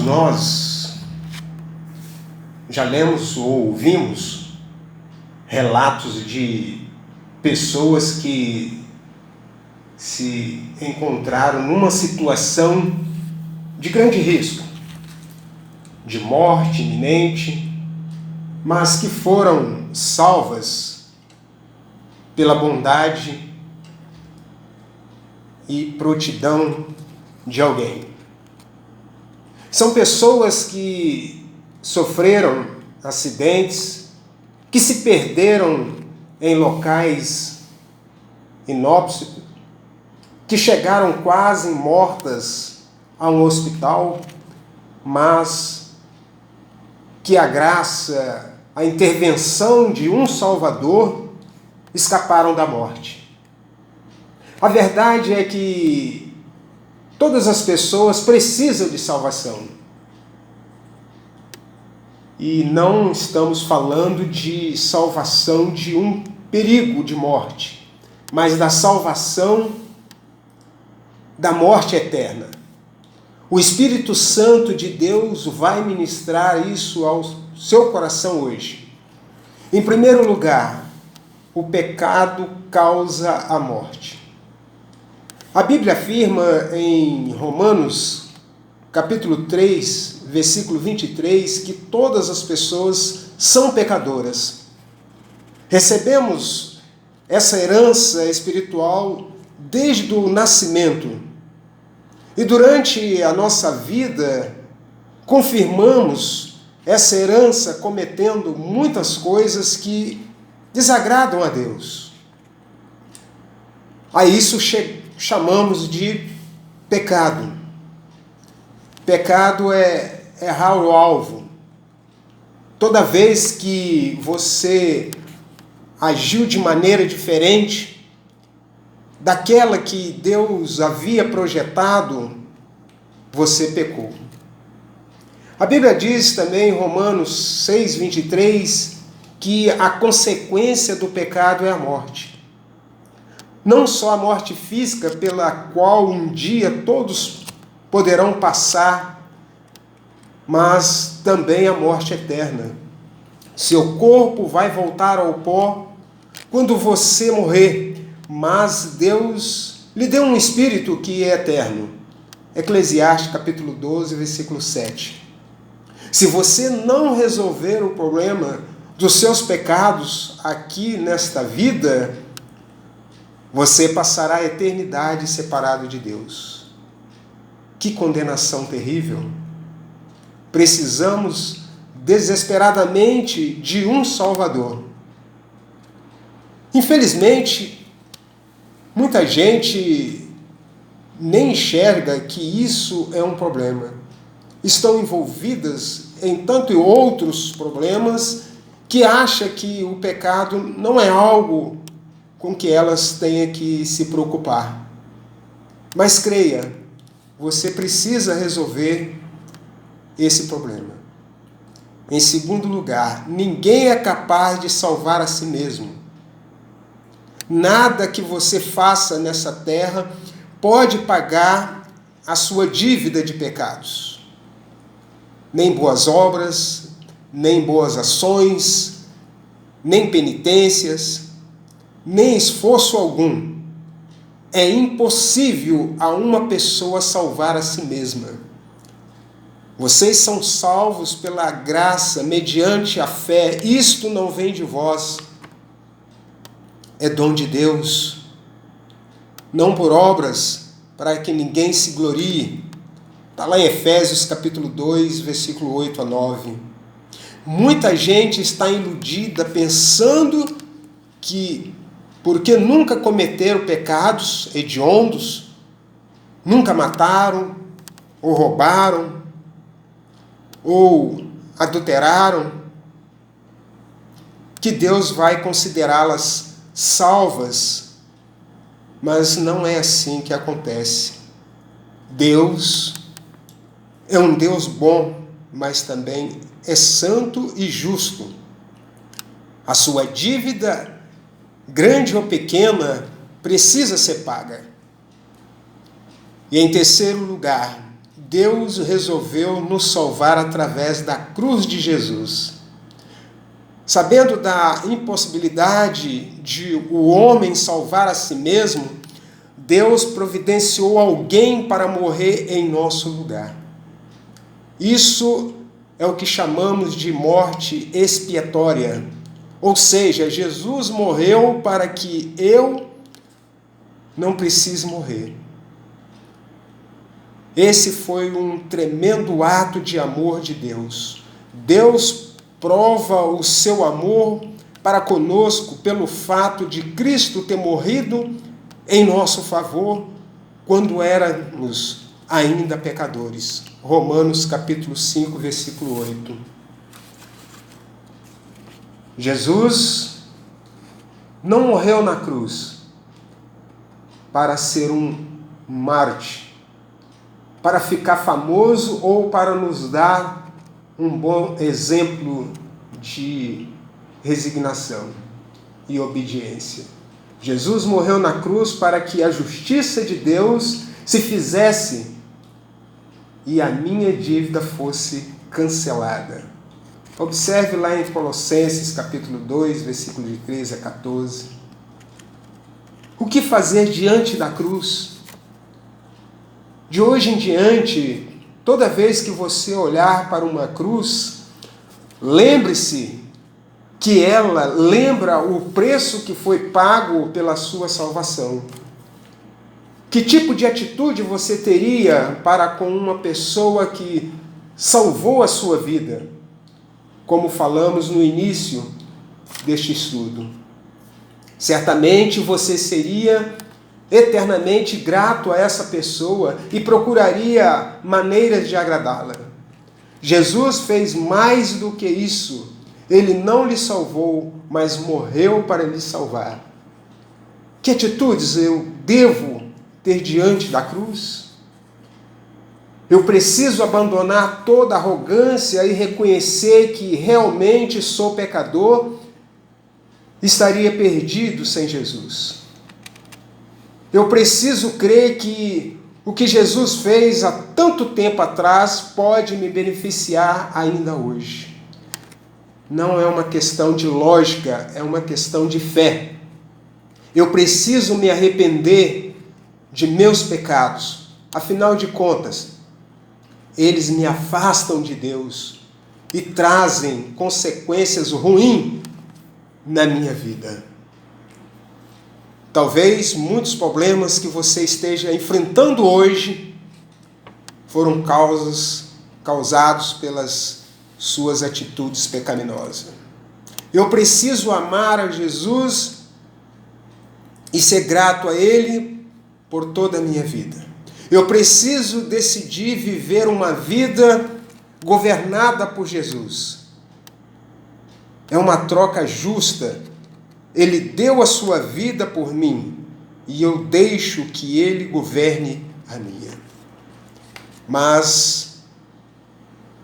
Todos nós já lemos ou ouvimos relatos de pessoas que se encontraram numa situação de grande risco, de morte iminente, mas que foram salvas pela bondade e prontidão de alguém. São pessoas que sofreram acidentes, que se perderam em locais inóspitos, que chegaram quase mortas a um hospital, mas que a graça, a intervenção de um Salvador escaparam da morte. A verdade é que todas as pessoas precisam de salvação. E não estamos falando de salvação de um perigo de morte, mas da salvação da morte eterna. O Espírito Santo de Deus vai ministrar isso ao seu coração hoje. Em primeiro lugar, o pecado causa a morte. A Bíblia afirma em Romanos, capítulo 3, versículo 23, que todas as pessoas são pecadoras. Recebemos essa herança espiritual desde o nascimento. E durante a nossa vida, confirmamos essa herança cometendo muitas coisas que desagradam a Deus. A isso chamamos de pecado. Pecado é errar o alvo. Toda vez que você agiu de maneira diferente daquela que Deus havia projetado, você pecou. A Bíblia diz também em Romanos 6, 23, que a consequência do pecado é a morte. Não só a morte física, pela qual um dia todos poderão passar, mas também a morte eterna. Seu corpo vai voltar ao pó quando você morrer, mas Deus lhe deu um espírito que é eterno. Eclesiastes capítulo 12, versículo 7. Se você não resolver o problema dos seus pecados aqui nesta vida, você passará a eternidade separado de Deus. Que condenação terrível! Precisamos desesperadamente de um Salvador. Infelizmente, muita gente nem enxerga que isso é um problema. Estão envolvidas em tanto e outros problemas que acham que o pecado não é algo com que elas tenham que se preocupar. Mas creia, você precisa resolver esse problema. Em segundo lugar, ninguém é capaz de salvar a si mesmo. Nada que você faça nessa terra pode pagar a sua dívida de pecados. Nem boas obras, nem boas ações, nem penitências, nem esforço algum. É impossível a uma pessoa salvar a si mesma. Vocês são salvos pela graça, mediante a fé. Isto não vem de vós. É dom de Deus, não por obras, para que ninguém se glorie. Está lá em Efésios capítulo 2, versículo 8 a 9. Muita gente está iludida pensando que, porque nunca cometeram pecados hediondos, nunca mataram, ou roubaram, ou adulteraram, que Deus vai considerá-las salvas, mas não é assim que acontece. Deus é um Deus bom, mas também é santo e justo. A sua dívida, grande ou pequena, precisa ser paga. E em terceiro lugar, Deus resolveu nos salvar através da cruz de Jesus. Sabendo da impossibilidade de o homem salvar a si mesmo, Deus providenciou alguém para morrer em nosso lugar. Isso é o que chamamos de morte expiatória. Ou seja, Jesus morreu para que eu não precise morrer. Esse foi um tremendo ato de amor de Deus. Deus prova o seu amor para conosco pelo fato de Cristo ter morrido em nosso favor quando éramos ainda pecadores. Romanos capítulo 5, versículo 8. Jesus não morreu na cruz para ser um mártir, para ficar famoso ou para nos dar um bom exemplo de resignação e obediência. Jesus morreu na cruz para que a justiça de Deus se fizesse e a minha dívida fosse cancelada. Observe lá em Colossenses capítulo 2, versículo de 13 a 14. O que fazer diante da cruz? De hoje em diante, toda vez que você olhar para uma cruz, lembre-se que ela lembra o preço que foi pago pela sua salvação. Que tipo de atitude você teria para com uma pessoa que salvou a sua vida? Como falamos no início deste estudo. Certamente você seria eternamente grato a essa pessoa e procuraria maneiras de agradá-la. Jesus fez mais do que isso. Ele não lhe salvou, mas morreu para lhe salvar. Que atitudes eu devo ter diante da cruz? Eu preciso abandonar toda arrogância e reconhecer que realmente sou pecador. Estaria perdido sem Jesus. Eu preciso crer que o que Jesus fez há tanto tempo atrás pode me beneficiar ainda hoje. Não é uma questão de lógica, é uma questão de fé. Eu preciso me arrepender de meus pecados. Afinal de contas, eles me afastam de Deus e trazem consequências ruins na minha vida. Talvez muitos problemas que você esteja enfrentando hoje foram causados pelas suas atitudes pecaminosas. Eu preciso amar a Jesus e ser grato a Ele por toda a minha vida. Eu preciso decidir viver uma vida governada por Jesus. É uma troca justa. Ele deu a sua vida por mim e eu deixo que Ele governe a minha. Mas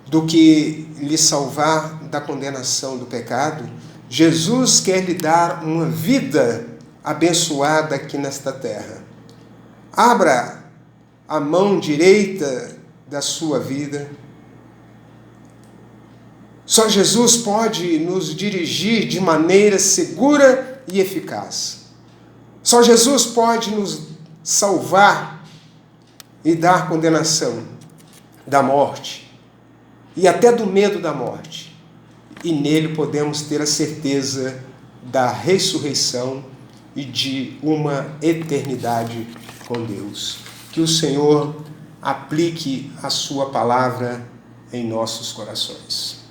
do que lhe salvar da condenação do pecado, Jesus quer lhe dar uma vida abençoada aqui nesta terra. Abra a mão direita da sua vida. Só Jesus pode nos dirigir de maneira segura e eficaz. Só Jesus pode nos salvar e dar condenação da morte e até do medo da morte. E nele podemos ter a certeza da ressurreição e de uma eternidade com Deus. Que o Senhor aplique a sua palavra em nossos corações.